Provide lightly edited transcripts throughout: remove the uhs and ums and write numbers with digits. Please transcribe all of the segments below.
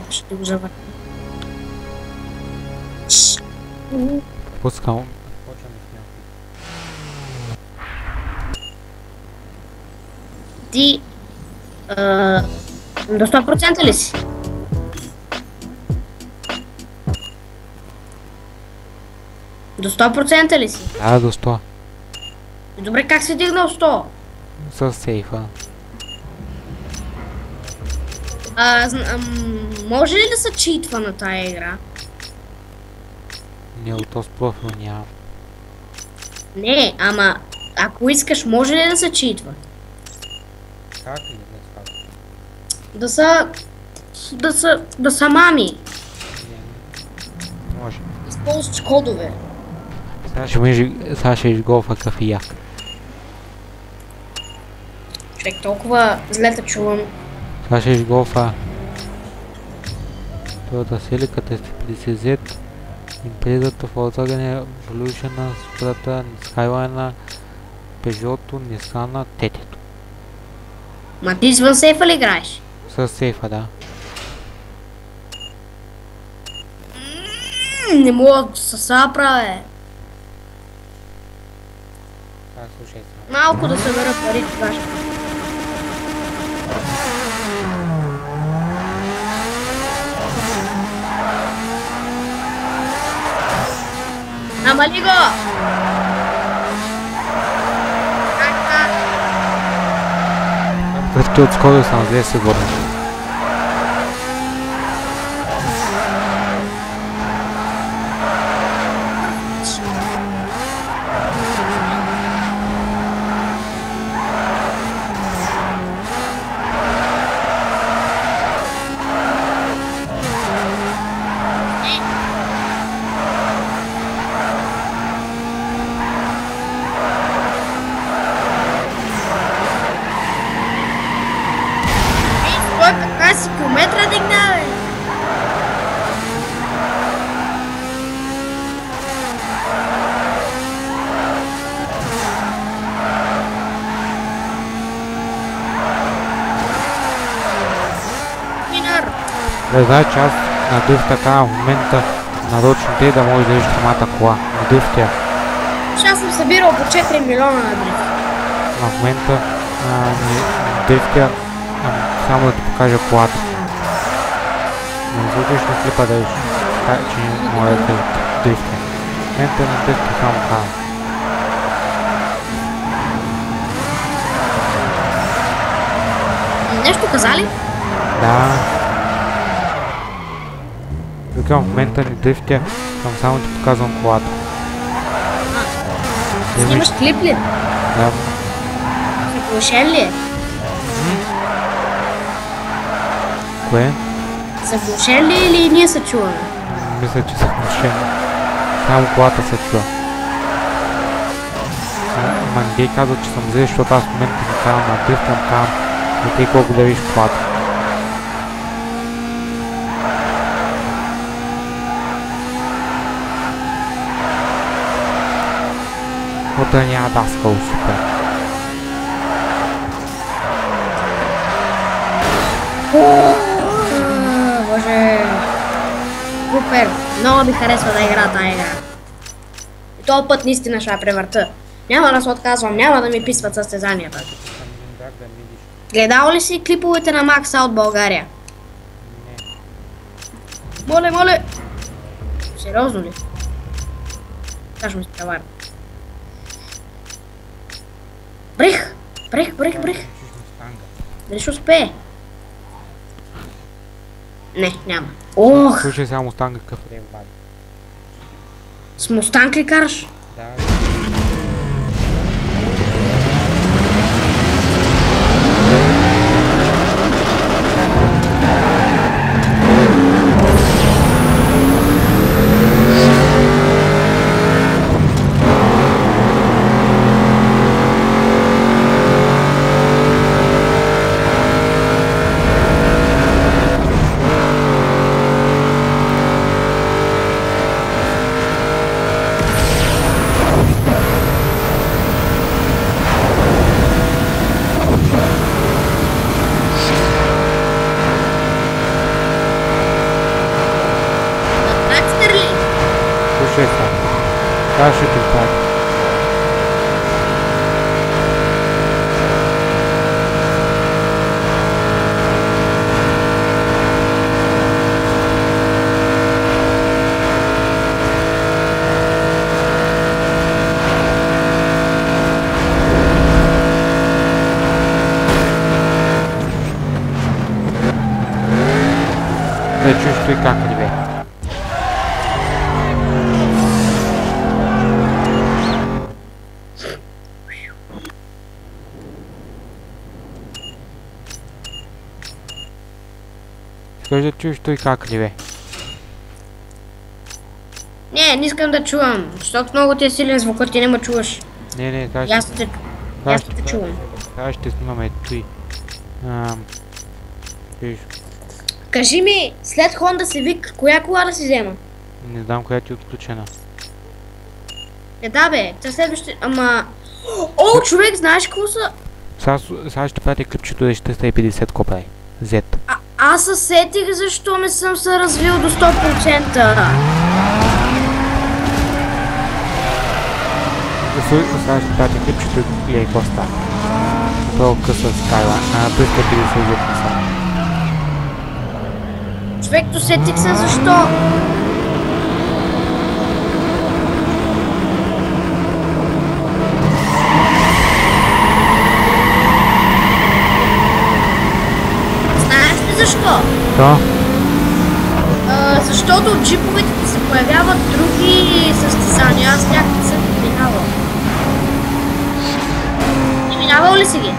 Ще го завърна. Пускам. Почвам да снимам. Ти... до 100% ли си? До 100% ли си? Да, до 100. Добре, как си дигнал 100? С сейфа. Може ли да се читва на тая игра? Не, от този профил няма. Не, ама ако искаш, може ли да се читва? Как ли не става? Да са мами. Не може. Използваш кодове. Сега ще изголфа кафия. Човек, толкова зле те чувам. Сега ще изголфа Toyota Celica, T50Z, Impreza, Volkswagen, Evolution, Supra, Skyline, Peugeot, Nissan, Тетето. Ма ти извън сейфа ли играеш? С сейфа, да. Не мога да се съправя, бе. Слушай сега. Малко да събера пари, това ще. Намали го! Като отскоро съм 2 секунди. Той 15 км дигна, бе! Минар! Да знаеш, че аз на дрифт така в момента нарочно те да може да виждаш самата кола. На дрифт я. Аз съм събирал по 4 милиона на дрифт. В момента дрифтя само да ти покажа колата. Не звучиш на клипа да виждаш, че не може да дрифтя. В момента на дрифтя само казвам. Нещо каза ли? Да. Викам в момента не дрифтя, само ти показвам колата. Снимаш клип ли? Да. Заглушен ли е? Кое? Заглушен ли е или ние се чуваме? Мисля, че са включени. Само колата се чува. Ама не ти казва, че съм взел, защото аз в момента не карам на дрифт, ам карам не ти колко да видиш колата. Ота няма даскал, супер. Боже! Супер! Много ми харесва да игра тази игра. И този път наистина ще я превърта. Няма да се отказвам, няма да ми писват състезанията. Гледал ли си клиповете на Макса от България? Моле, моле! Сериозно ли? Сега ще ми се преваря. Брех! Брех! Дали ще успее? Не, няма. Ох! Слушай сега Мустанга какъв рем вади. С Мустанг ли караш? Да. слушай сега. Сега ще ти кажа. Да чуеш той как реве. Искаш да чуеш той как реве. Не искам да чувам, защото много ти е силен звукът, ти не ме чуваш. Не, Аз те чувам. Сега ще снимаме той. Виж. Кажи ми, след Honda Civic, коя кола да си взема? Не знам коя ти е отключена. Да бе, те следващи, ама... О, човек, знаеш какво са? Сега ще пратя клипчето да 450 копай. Z. Аз се сетих защо не съм се развил до 100%. Сега ще пратя клипчето и какво става. Направо къса скайла. 350 Z са. Човек, досетих се защо. Знаеш ли защо? Да. Защото от джиповете се появяват други състезания, аз някак съм минавал. Ти минавал ли си ги?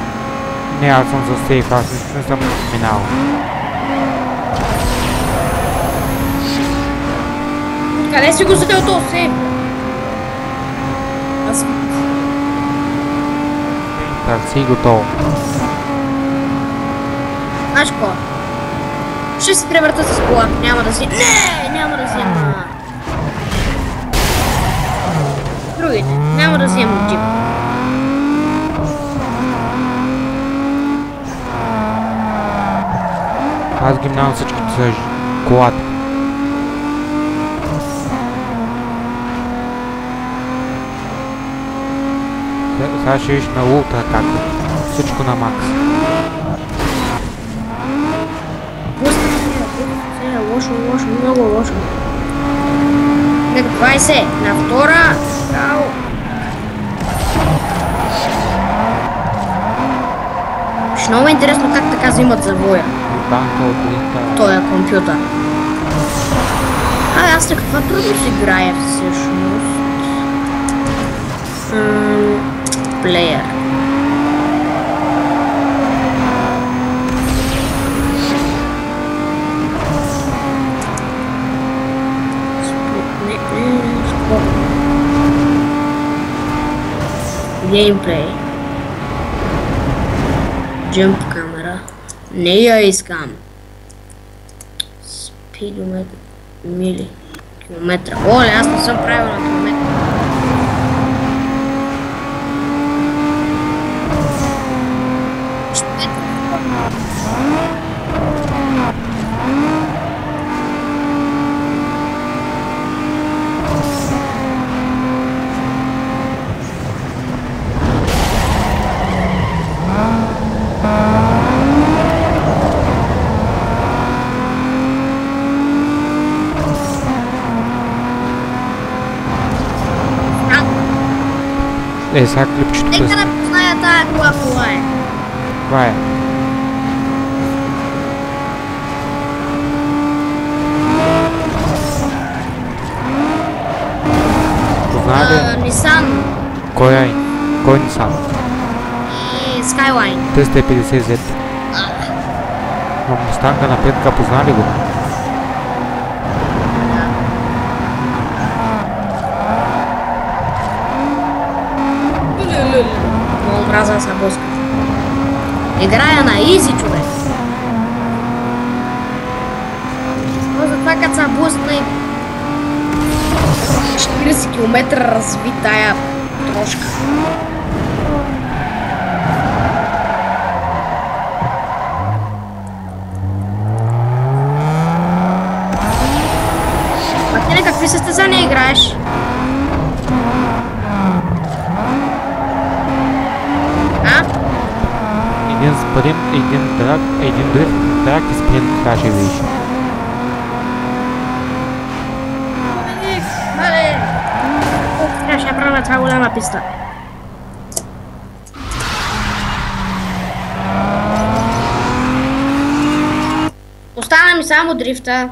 Не, аз съм за сейф, аз не съм минал. Къде си го взел този сейф? Аз... Так, си готово. Знаеш какво? Ще се превърта с колата, няма да си... Не, няма да взема... Другите, няма да взема джип. Аз ги минавам всичките с колата. Сега ще виж на ултра как е. Всичко на макс. Лошо, много лошо. Нека 20, на втора. Ау. Ще много интересно как така взимат завоя. Тоя компютър. Аз на каква трудност играя всъщност? Плеер. Геймплей. Джъмп камера. Не я искам. Спидометр. Мили. Километра. Оле, аз не съм правил на километра. Сега клипчето... Нека да позная тая кола е. Това е. Познае ли? Нисан. Кой е? Кой Нисан? И Skyline. 350 Z. Мустанга на петка, позна ли го? Много мраза да се блъска. Играя на изи, човек. Но затова като се блъсна и 40 км разви тая трошка. А те нека Какви състезания играеш? А? Един спринт, един драг, един дрифт, драг и спринт, каже виж. Мале! Трябваше да правя това голяма писта. Остана ми само дрифта.